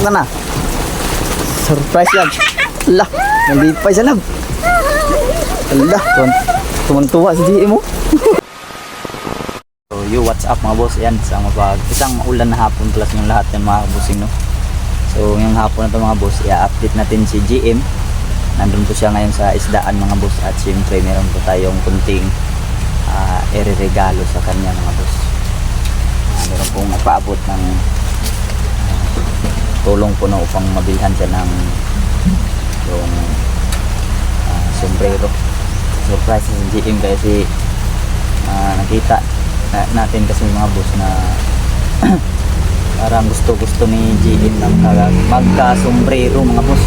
Ka na. Surprise yan. Ala, nalipay sa lab. Ala, tuwan-tuwa si GM mo. So, what's up mga boss? Yan, isang maulan na hapon plus yung lahat ng mga bossing, no? So, ngayong hapon na ito mga boss, i-update natin si GM. Nandun po siya ngayon sa isdaan mga boss. At siyempre, meron po tayong kunting ire-regalo sa kanya mga boss. Meron pong napaabot ng tulong po na upang mabilhan siya ng yung sombrero. Surprise sa GM kasi nakita natin kasi mga boss na parang gusto ni GM na magka-sombrero mga boss.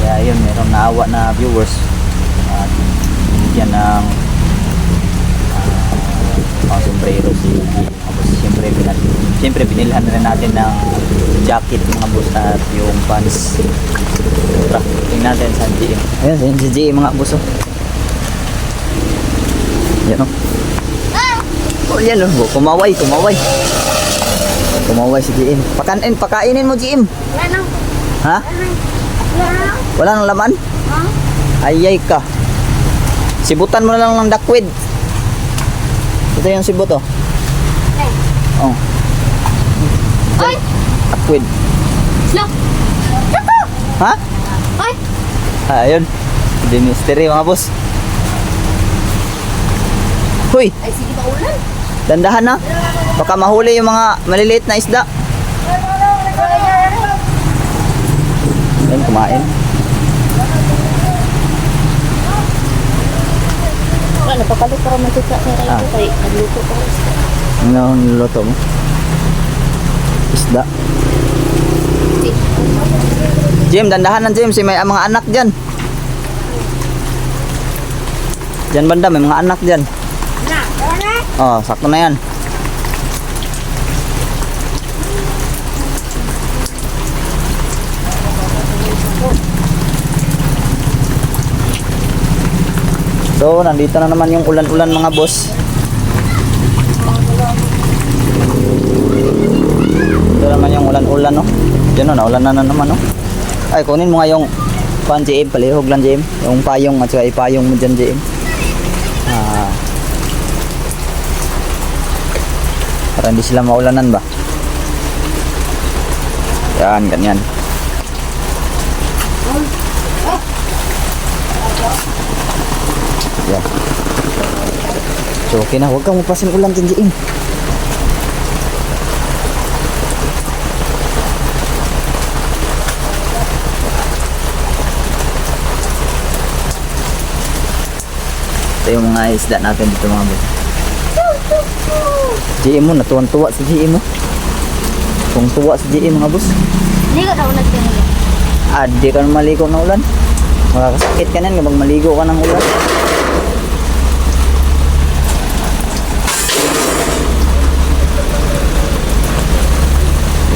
Kaya yun, meron naawa na viewers at binigyan ng sombrero si GM mga boss. Siyempre binilhan na rin natin ng jacket mga boss at yung pants. Tingnan natin sa GM. Ayan si GM mga boss. Yan o. Oh, yan o. Kumaway si GM. Pakainin mo GM. Ha? Wala nang laman? Ayay ka. Sibutan mo na lang ng dakwid. Ito yung sibut o. Oh. Oy! Dakwid. Slow! Ito! Ha? Oy! Ayun. Hindi mystery mga boss. Huy! Ay, sige ba ulan? Dandahan na. Baka mahuli yung mga maliliit na isda. Ayun, kumain. Wala, napapalo para magkita sa rayo. Kaya nagluto ko. Ano niluluto mo? Isda. Jim, dandahan na Jim. May mga anak dyan. Dyan banda, may mga anak dyan. Oh, sakto na yan. So, nandito na naman yung ulan-ulan mga boss. Ito naman yung ulan-ulan, no? Diyan, no? Naulan na naman, no? Ay, kunin mo nga yung pan, JM. Palihog lang, JM. Yung payong at saka ipayong mo dyan, JM. Para hindi sila maulanan ba? Yan, ganyan. Yan. So, okay na. Huwag kang mapasin ulan dyan, JM. Ito yung mga isda natin dito mga boss. GM mo, natuwan-tuwa si GM mo. Tuwang-tuwa si GM mga boss. Hindi ka daw nagtinila. Di ka maligo ng ulan. Makakasakit ka nan kapag maligo ka ng ulan.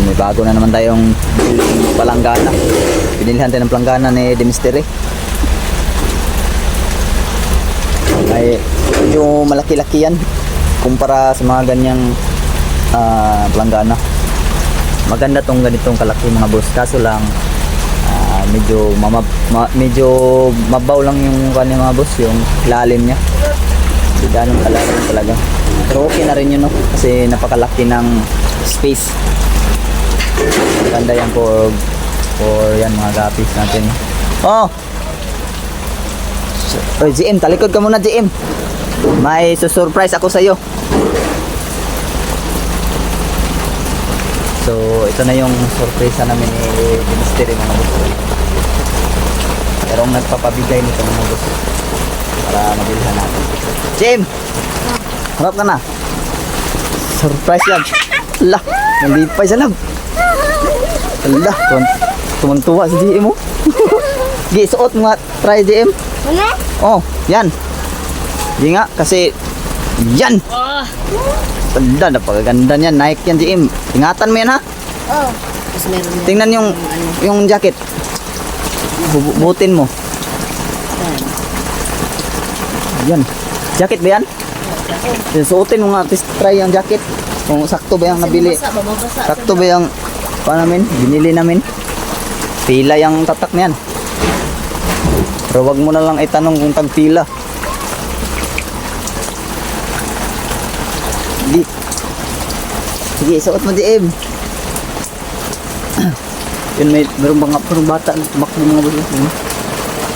May bago na naman tayong palanggana. Pinilihan tayo ng palanggana ni Demisteri. Ay medyo malaki-laki yan kumpara sa mga ganyang palanggana. Maganda tong ganitong kalaki mga boss, kaso lang medyo mabaw lang yung kanya mga boss, yung lalim niya. Hindi ganun kalalim talaga, pero okay na rin yun, no? Kasi napakalaki ng space. Maganda yan for yan mga gapis natin. Oh! Oy, GM, talikod ka muna, GM. May susurprise ako sa'yo. So, ito na yung surprise namin ni Mystery mga boss. Pero nagpapabigay nito mga boss para mabilhan natin. GM! Harap ka na. Surprise yan. Ala, nalipay sa lab. Ala, tuwan-tuwa si GM mo. Suot mo nga, try GM. Wala? Oh, yan. Di nga, kasi yan. Tanda, napakaganda niyan. Nike yan, GM. Ingatan mo yan, ha? Oo. Tapos meron yan. Tingnan yung jacket. Butin mo. Yan. Jacket ba yan? Suotin mo nga, try yung jacket. Kung sakto ba yung nabili. Babasa. Sakto ba yung namin, binili namin. Pila yung tatak niyan. Pero wag mo na lang itanong kung tagpila. Sige. Sige, suot mo DM. Yun, meron mga parang bata tumakbo mga boss.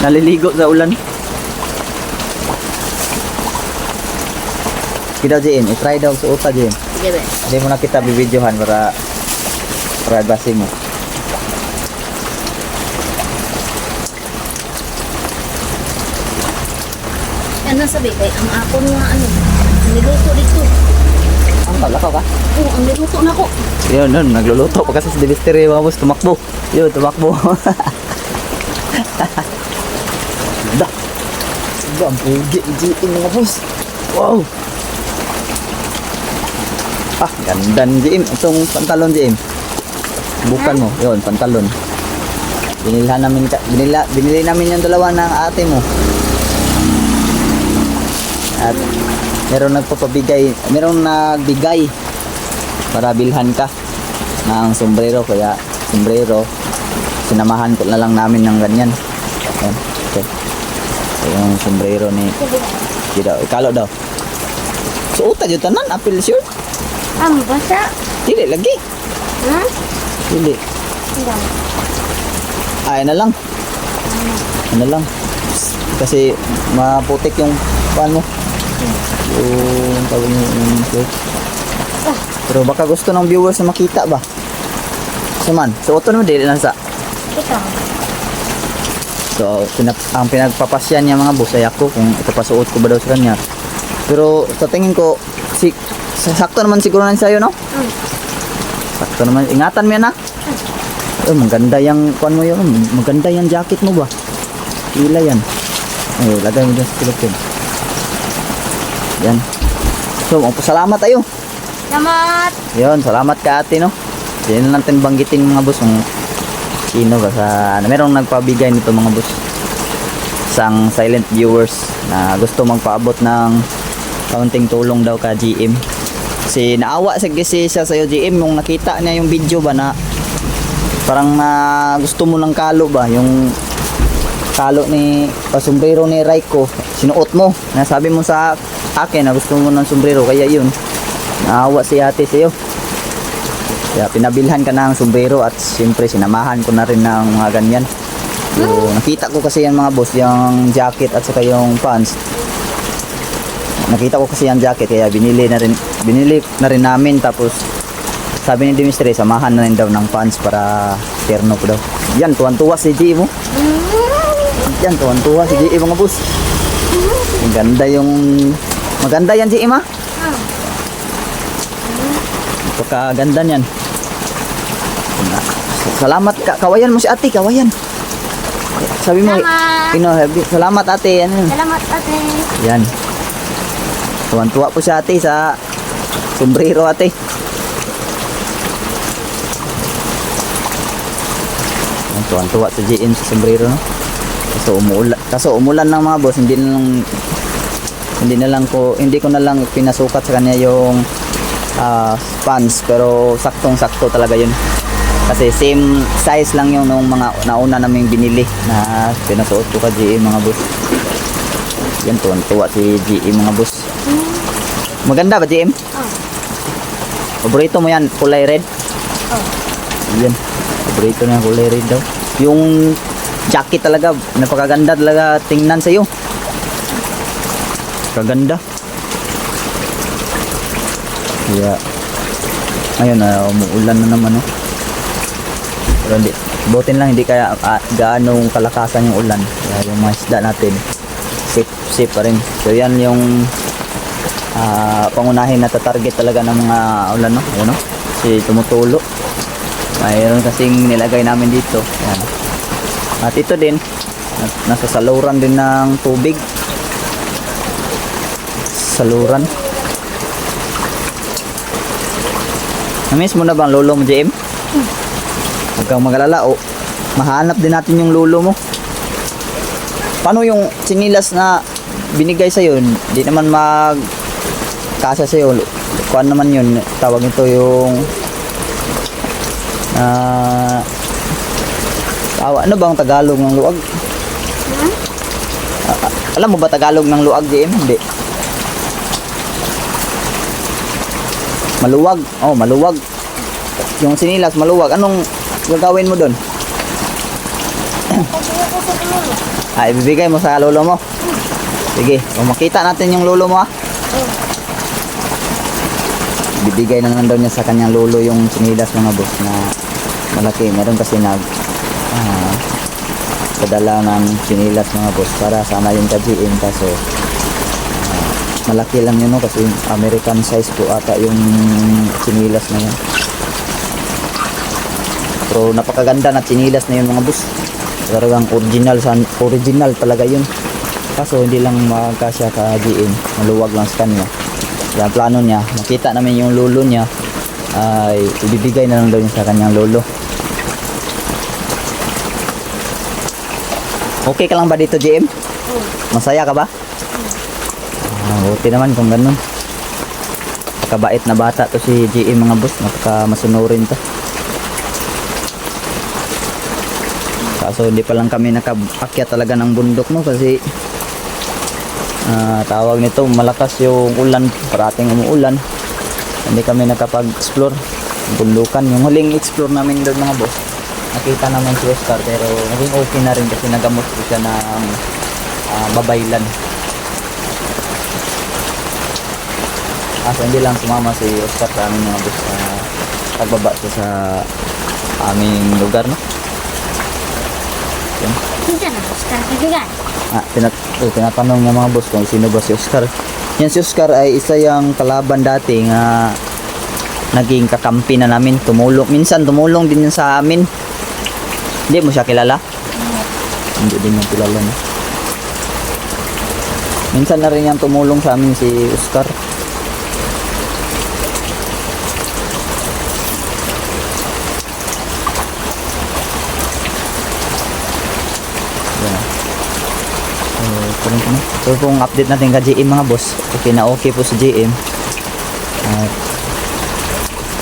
Naliligo sa ulan. Sige daw JM, i-try daw suota JM. Sige ba? Hindi mo na kita bibidyohan para privacy mo. Ano sabi kay ang akon nga ano, niluto dito. Ang talakaw ka? Oo, ang niluto na ko. Yun, nagluluto pa kasi sa delivery mga boss, tumakbo. Yun, tumakbo. Da. Diba, ang pugi, GM mga boss. Wow. Ah, ganda ng GM. Itong pantalon GM. Bukan mo, yun, pantalon. Binili namin yung dalawa ng ate mo. At meron nagbigay para bilhan ka ng sombrero, kaya sombrero sinamahan ko na lang namin ng ganyan. Ayan, okay. So, yung sombrero ni ikalo daw. Suota jud tanan apil shirt. Basa. Dili lagi. Ha? Dili. Hindi. Ay na lang. Ano lang. Kasi maputik yung pan mo. Yung tawag niyo yung shirt. Pero baka gusto ng viewers na makita ba? Saman, suoto naman dili lang sa. Ikaw. So, ang pinagpapasyan niya mga boss ay ako kung ipapasuot ko ba daw sa kanya. Pero sa tingin ko, sakto naman siguro na sa'yo, no? Sakto naman. Ingatan mo yan, ha? Oh, maganda yung kuan mo yun. Maganda yung jacket mo ba? Ila yan. Ay, lagay mo dyan sa kilopin. Yan. So, salamat tayo. Salamat. Yun, salamat ka ate, no? Hindi na natin banggitin mga boss kung sino ba sa merong nagpabigay nito mga boss. Isang silent viewers na gusto magpaabot ng kaunting tulong daw ka GM. Kasi naawa kasi siya sa'yo GM yung nakita niya yung video ba na parang gusto mo ng kalo ba, yung kalo ni sombrero ni Raiko, sinuot mo. Nasabi mo sa akin na gusto mo ng sombrero, kaya yun naawa si ate sa'yo. Kaya pinabilhan ka ng sombrero at siyempre sinamahan ko na rin ng mga ganyan. So, nakita ko kasi yan mga boss, yung jacket at saka yung pants. Nakita ko kasi yung jacket kaya binili na rin namin, tapos sabi ni Dimitri samahan na rin daw ng pants para terno ko daw. Yan, tuwan-tuwa si G mo. Yan, tuwan-tuwa si G mga boss. Maganda yan G ma. Pagkaganda niyan. Salamat ka, kawayan mo si ate, kawayan. Sabi mo, salamat ate. Ano? Salamat ate. Yan. Tuwan-tuwa po si ate sa sombrero ate. Tuwan-tuwa sa GM sa sombrero, no? Kaso umulan ng mga boss, hindi ko na lang pinasukat sa kanya yung pants, pero saktong-sakto talaga yun. Kasi same size lang yung nung mga nauna naming binili na pinasuot ko ka GM mga boss. Yan, tuwan-tuwa si GM mga boss. Maganda ba GM? Paborito mo yan, kulay red? Yan, paborito na kulay red daw. Yung jacket talaga, napakaganda talaga tingnan sa'yo. Kaganda. Kaya ayun na, umuulan na naman, no? Pero hindi, butin lang hindi kaya gaano kalakasan yung ulan. Kaya yung mga isda natin safe pa rin. So yan yung pangunahin na target talaga ng mga ulan, no? Ayun, no? Kasi tumutulo. Mayroon kasing nilagay namin dito. Yan. At ito din, nasa saluran din ng tubig. Saluran. Namiss mo na bang lolo mo, JM? Huwag kang mag-alala, mahanap din natin yung lolo mo. Paano yung sinilas na binigay sa'yo? Hindi naman kasa sa'yo. Kuan naman yun, tawag nito yung Ano bang Tagalog ng luwag? Alam mo ba Tagalog ng luwag, JM? Hindi. Maluwag. Oh, maluwag. Yung sinilas, maluwag. Anong gagawin mo doon? Ibibigay mo sa lolo mo? Sige, kung makita natin yung lolo mo, Bibigay na lang daw niya sa kanyang lolo yung sinilas, mga boss, na malaki. Meron kasi padala ng sinilas, mga boss, para sana yung ka-GM, kaso malaki lang yun, no? Kasi American size po ata yung sinilas na yun. Pero napakaganda na sinilas na yun, mga boss. Talagang original talaga yun. Kaso hindi lang magkasya ka GM, maluwag lang sa kanya. Kaya plano niya, makita namin yung lolo niya, ay ibibigay na lang daw niya sa kanyang lolo. Okay ka lang ba dito, GM? Masaya ka ba? Buti naman kung ganun. Kabait na bata to si GM, mga boss. Masunurin to. Kaso hindi pa lang kami nakaakyat talaga ng bundok, no, kasi tawag nito, malakas yung ulan, parating umuulan. Hindi kami nakapag-explore bundukan. Yung huling explore namin doon, mga boss, nakita naman si Oscar, pero naging okay na rin kasi nagamot ko siya ng babaylan. So hindi lang sumama si Oscar sa amin, mga boss, pagbaba siya sa aming lugar, no? Yan. Diyan na, Oscar, kaibigan. Tinatanong niya, mga boss, kung sino ba si Oscar. Yan, si Oscar ay isa yung kalaban dati nga naging kakampi na namin. Minsan tumulong din yun sa amin. Hindi mo siya kilala? Hindi din mo kilala, no? Minsan na rin yung tumulong sa amin si Oscar. So kung update natin ka GM, mga boss, okay na okay po si GM.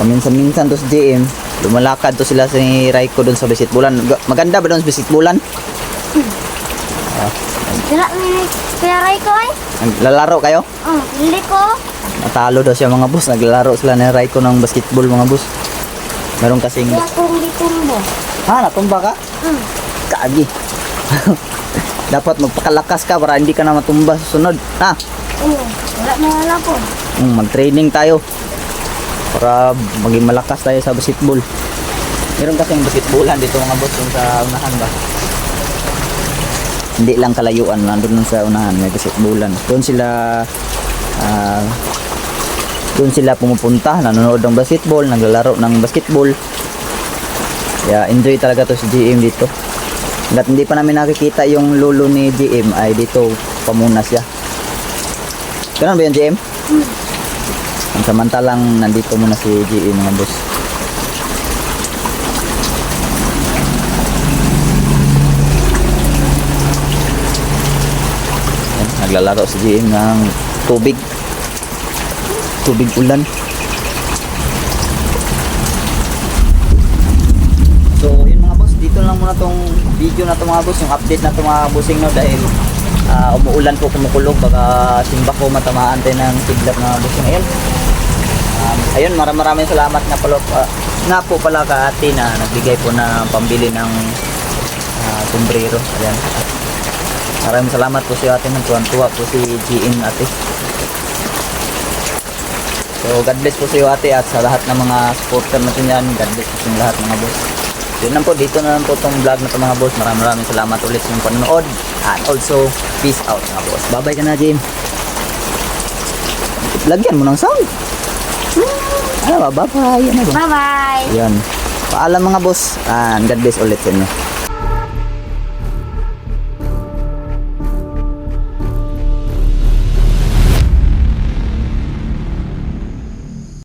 Paminsan-minsan to si GM, lumalakad to sila si Raiko doon sa Bisitbulan. Maganda ba doon sa Bisitbulan? Wala ni Kuya Raiko ay? Naglalaro kayo? Hindi ko. Natalo daw siya, mga boss. Naglalaro sila ni Raiko ng basketball, mga boss. Meron kasing... Kaya kung ditumbo. Natumba ka? Kagi. Dapat magpakalakas ka para hindi ka na matumba sa sunod. Wala po. Mag-training tayo para maging malakas tayo sa basketball. Meron kasing basketballan dito, mga boss, yung sa unahan ba. Hindi lang kalayuan, nandun sa unahan may basketballan. Doon sila pumupunta, nanonood ng basketball, naglalaro ng basketball. Kaya enjoy talaga to si GM dito. Hanggat hindi pa namin nakikita yung lolo ni GM, ay dito pamuna siya. Ganun ba yun, GM? Samantalang nandito muna si GM, mga boss. Yan, naglalaro si GM ng tubig ulan. So yun, mga boss, dito lang muna tong video na to, mga boss, yung update na to, mga bossing, no, dahil umuulan po, kumukulog, baka simba ko matamaan tayo ng kidlat, mga bossing. Ayun, maraming salamat nga po pala ka ate na nagbigay po na pambili ng sombrero. Ayan, maraming salamat po si ate, tuwan-tuwa po si GM ate. So God bless po sa iyo, ate, at sa lahat ng mga supporter natin yan. God bless po sa inyo lahat, mga boss. Yun lang po, dito na lang po itong vlog na ito, mga boss. Maraming salamat ulit sa inyong panonood. And also, peace out, mga boss. Bye-bye ka na, Jim. Lagyan mo ng sound. Bye-bye. Bye-bye. Yan. Paalam, mga boss. And God bless ulit sa inyo.